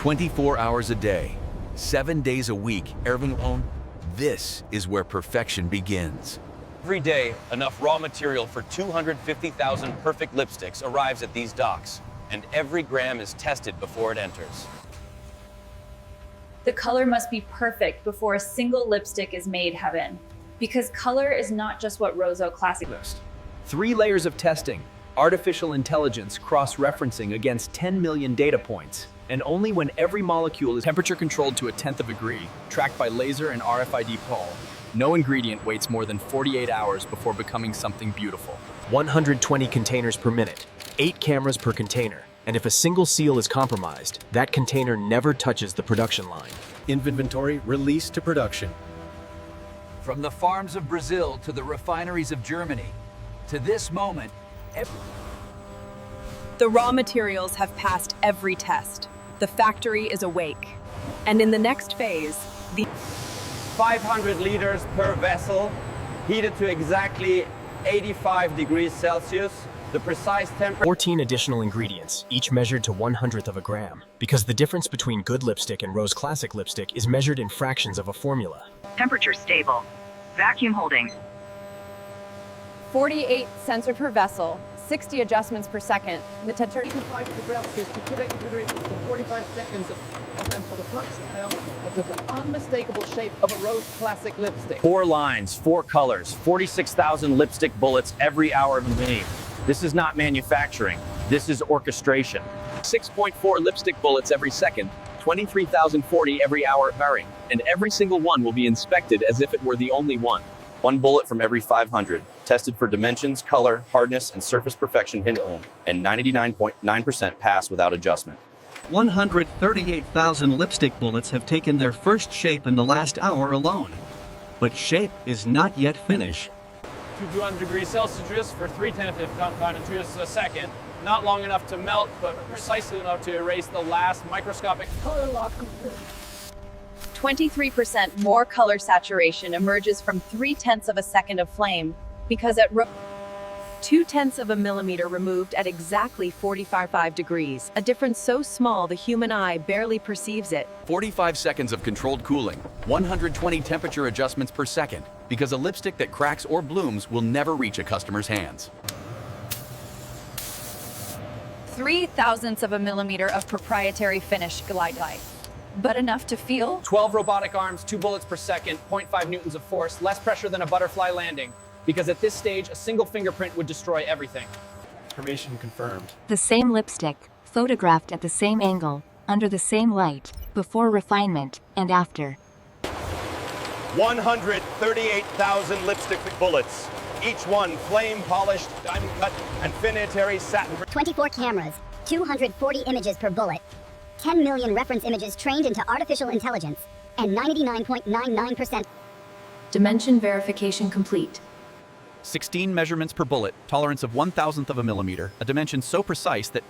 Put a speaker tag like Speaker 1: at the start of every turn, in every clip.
Speaker 1: 24 hours a day, 7 days a week, Refinement. This is where perfection begins. Every day, enough raw material for 250,000 perfect lipsticks arrives at these docks, and every gram is tested before it enters.
Speaker 2: The color must be perfect before a single lipstick is made heaven. Because color is not just what Roseau Classic
Speaker 3: list. 3 layers of testing, artificial intelligence cross-referencing against 10 million data points, and only when every molecule is temperature controlled to 1/10 of a degree, tracked by laser and RFID pole. No ingredient waits more than 48 hours before becoming something beautiful. 120 containers per minute, 8 cameras per container, and if a single seal is compromised, that container never touches the production line.
Speaker 4: Inventory released to production.
Speaker 5: From the farms of Brazil to the refineries of Germany, to this moment,
Speaker 6: the raw materials have passed every test. The factory is awake. And in the next phase, the
Speaker 7: 500 liters per vessel, heated to exactly 85 degrees Celsius. The precise temperature.
Speaker 3: 14 additional ingredients, each measured to 1/100th of a gram, because the difference between good lipstick and Rose Classic lipstick is measured in fractions of a formula.
Speaker 8: Temperature stable. Vacuum holding.
Speaker 9: 48 sensor per vessel, 60 adjustments per second. The temperature.
Speaker 10: 45 seconds for the touchdown of the unmistakable shape of a Rose Classic lipstick.
Speaker 7: 4 lines, 4 colors, 46,000 lipstick bullets every hour of the day. This is not manufacturing. This is orchestration.
Speaker 3: 6.4 lipstick bullets every second, 23,040 every hour varying, and every single one will be inspected as if it were the only one.
Speaker 1: 1 bullet from every 500, tested for dimensions, color, hardness, and surface perfection, and 99.9% pass without adjustment.
Speaker 11: 138,000 lipstick bullets have taken their first shape in the last hour alone. But shape is not yet finished.
Speaker 7: 200 degrees Celsius for 3/10 of a second. Not long enough to melt, but precisely enough to erase the last microscopic color lock.
Speaker 6: 23% more color saturation emerges from 3/10 of a second of flame, because at 2/10 of a millimeter removed at exactly 45 degrees, a difference so small the human eye barely perceives it.
Speaker 1: 45 seconds of controlled cooling, 120 temperature adjustments per second, because a lipstick that cracks or blooms will never reach a customer's hands.
Speaker 9: 0.003 of a millimeter of proprietary finish glide life. But enough to feel?
Speaker 7: 12 robotic arms, 2 bullets per second, 0.5 newtons of force, less pressure than a butterfly landing. Because at this stage, a single fingerprint would destroy everything.
Speaker 4: Information confirmed.
Speaker 12: The same lipstick, photographed at the same angle, under the same light, before refinement, and after.
Speaker 7: 138,000 lipstick bullets. Each one flame-polished, diamond-cut, and finitary satin.
Speaker 13: 24 cameras, 240 images per bullet, 10 million reference images trained into artificial intelligence, and 99.99%.
Speaker 2: Dimension verification complete.
Speaker 1: 16 measurements per bullet, tolerance of 1/1000th of a millimeter, a dimension so precise that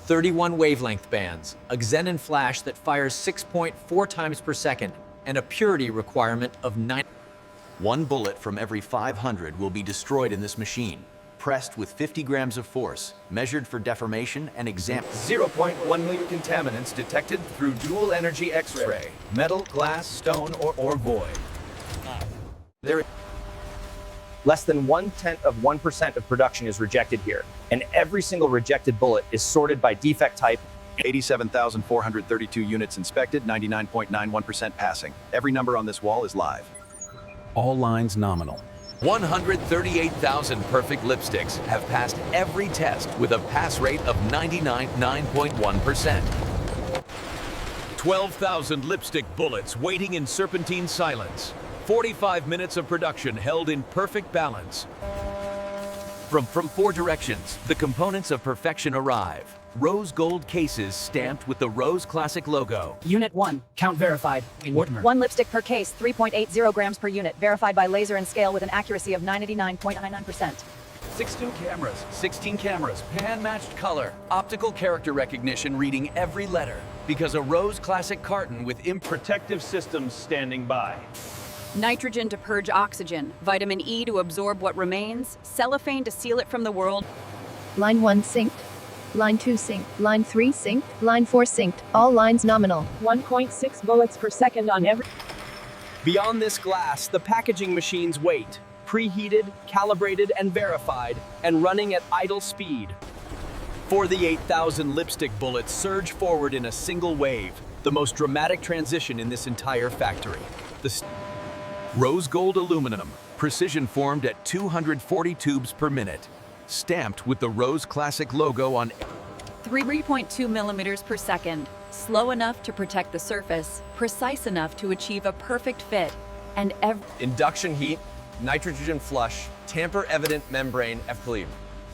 Speaker 3: 31 wavelength bands, a xenon flash that fires 6.4 times per second, and a purity requirement of 9.
Speaker 1: 1 bullet from every 500 will be destroyed in this machine, pressed with 50 grams of force, measured for deformation and examined.
Speaker 5: 0.1 million contaminants detected through dual energy X-ray, metal, glass, stone, or void.
Speaker 7: Less than 0.1% of production is rejected here, and every single rejected bullet is sorted by defect type.
Speaker 1: 87,432 units inspected, 99.91% passing. Every number on this wall is live. All lines nominal. 138,000 perfect lipsticks have passed every test with a pass rate of 99.1%. 12,000 lipstick bullets waiting in serpentine silence. 45 minutes of production held in perfect balance. From 4 directions, the components of perfection arrive. Rose gold cases stamped with the Rose Classic logo.
Speaker 14: Unit 1, count verified. Mortimer.
Speaker 9: 1 lipstick per case, 3.80 grams per unit, verified by laser and scale with an accuracy of 99.99%.
Speaker 1: 16 cameras, pan-matched color, optical character recognition reading every letter, because a Rose Classic carton with protective systems standing by.
Speaker 6: Nitrogen to purge oxygen, vitamin E to absorb what remains, cellophane to seal it from the world.
Speaker 12: Line 1 synced.
Speaker 15: Line 2 synced. Line 3 synced. Line 4 synced. All lines nominal.
Speaker 6: 1.6 bullets per second on every.
Speaker 3: Beyond this glass, the packaging machines wait, preheated, calibrated, and verified, and running at idle speed. 48,000 lipstick bullets surge forward in a single wave, the most dramatic transition in this entire factory.
Speaker 1: Rose gold aluminum, precision formed at 240 tubes per minute, stamped with the Rose Classic logo on
Speaker 6: 3.2 millimeters per second, slow enough to protect the surface, precise enough to achieve a perfect fit, and
Speaker 16: induction heat, nitrogen flush, tamper-evident membrane effluent.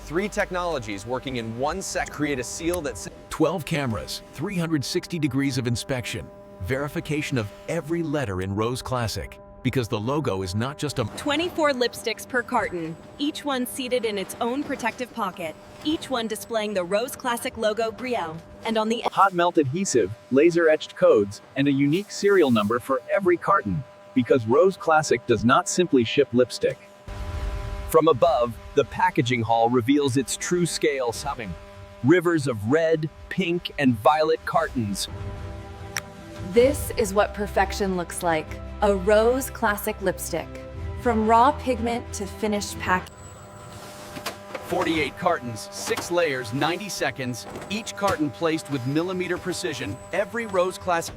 Speaker 16: 3 technologies working in one sec create a seal that's
Speaker 1: 12 cameras, 360 degrees of inspection, verification of every letter in Rose Classic, because the logo is not just a
Speaker 6: 24 lipsticks per carton, each one seated in its own protective pocket, each one displaying the Rose Classic logo Brielle, and on the
Speaker 3: hot melt adhesive, laser-etched codes, and a unique serial number for every carton, because Rose Classic does not simply ship lipstick. From above, the packaging hall reveals its true scale, having rivers of red, pink, and violet cartons.
Speaker 6: This is what perfection looks like. A Rose Classic lipstick. From raw pigment to finished pack.
Speaker 1: 48 cartons, 6 layers, 90 seconds, each carton placed with millimeter precision. Every Rose Classic.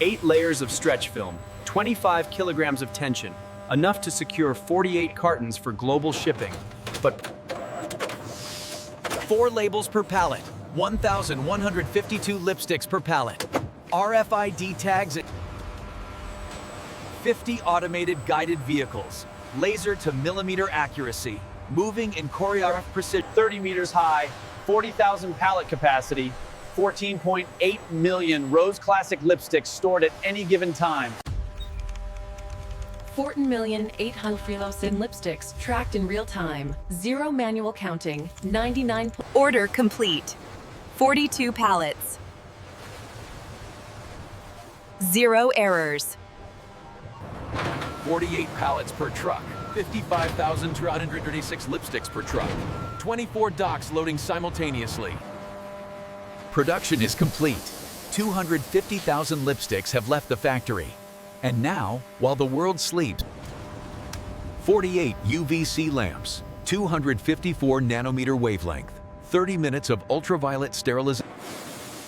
Speaker 3: 8 layers of stretch film, 25 kilograms of tension, enough to secure 48 cartons for global shipping. But
Speaker 1: 4 labels per pallet, 1,152 lipsticks per pallet. RFID tags at 50 automated guided vehicles, laser to millimeter accuracy, moving in choreographed precision.
Speaker 7: 30 meters high, 40,000 pallet capacity, 14.8 million Rose Classic lipsticks stored at any given time.
Speaker 6: 14,800,000 lipsticks tracked in real time. 0 manual counting. 99. Order complete. 42 pallets. 0 errors.
Speaker 1: 48 pallets per truck, 55,236 lipsticks per truck, 24 docks loading simultaneously. Production is complete. 250,000 lipsticks have left the factory. And now, while the world sleeps, 48 UVC lamps, 254 nanometer wavelength, 30 minutes of ultraviolet sterilization,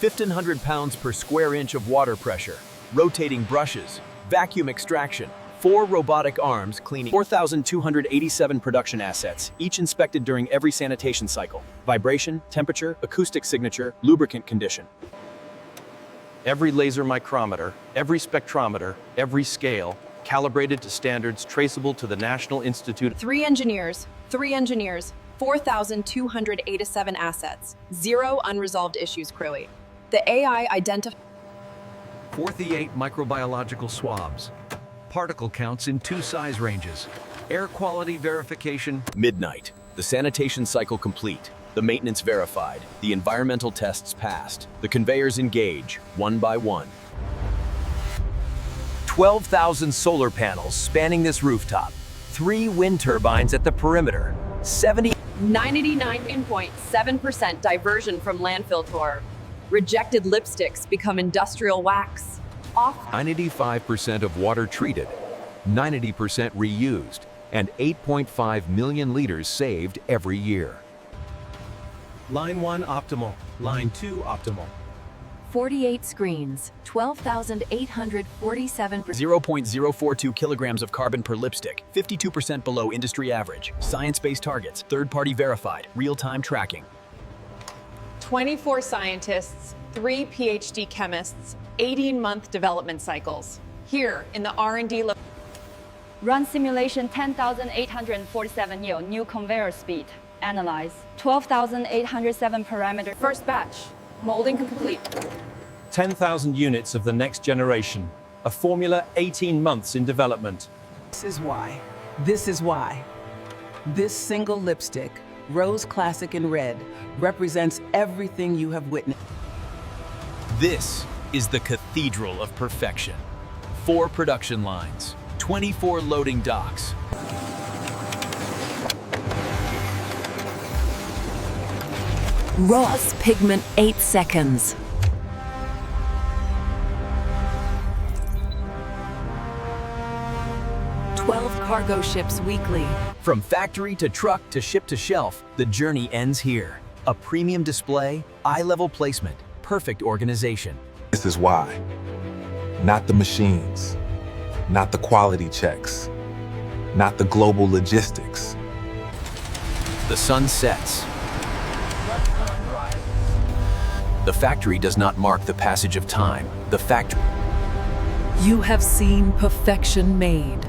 Speaker 3: 1,500 pounds per square inch of water pressure, rotating brushes, vacuum extraction, 4 robotic arms cleaning, 4,287 production assets, each inspected during every sanitation cycle, vibration, temperature, acoustic signature, lubricant condition.
Speaker 16: every laser micrometer, every spectrometer, every scale, calibrated to standards traceable to the National Institute.
Speaker 6: 3 engineers, 4,287 assets, 0 unresolved issues, Crewy. The AI identified
Speaker 1: 48 microbiological swabs, particle counts in 2 size ranges, air quality verification.
Speaker 3: Midnight. The sanitation cycle complete. The maintenance verified. The environmental tests passed. The conveyors engage, one by one. 12,000 solar panels spanning this rooftop. 3 wind turbines at the perimeter.
Speaker 6: 99.7% diversion from landfill tour. Rejected lipsticks become industrial wax.
Speaker 1: 95% of water treated, 90% reused, and 8.5 million liters saved every year.
Speaker 4: Line 1 optimal, line 2 optimal.
Speaker 6: 48 screens, 12,847.
Speaker 3: 0.042 kilograms of carbon per lipstick, 52% below industry average. Science-based targets, third-party verified, real-time tracking.
Speaker 17: 24 scientists, 3 PhD chemists, 18-month development cycles. Here in the R&D.
Speaker 2: Run simulation 10,847 yield, new conveyor speed. Analyze 12,807 parameters.
Speaker 17: First batch, molding complete.
Speaker 7: 10,000 units of the next generation. A formula 18 months in development.
Speaker 18: This is why. This single lipstick, Rose Classic in red, represents everything you have witnessed.
Speaker 3: This is the cathedral of perfection. 4 production lines, 24 loading docks.
Speaker 6: Rawest pigment 8 seconds. Cargo ships weekly.
Speaker 3: From factory to truck to ship to shelf, the journey ends here. A premium display, eye-level placement, perfect organization.
Speaker 19: This is why. Not the machines, not the quality checks, not the global logistics.
Speaker 3: The sun sets. The factory does not mark the passage of time. The factory.
Speaker 6: You have seen perfection made.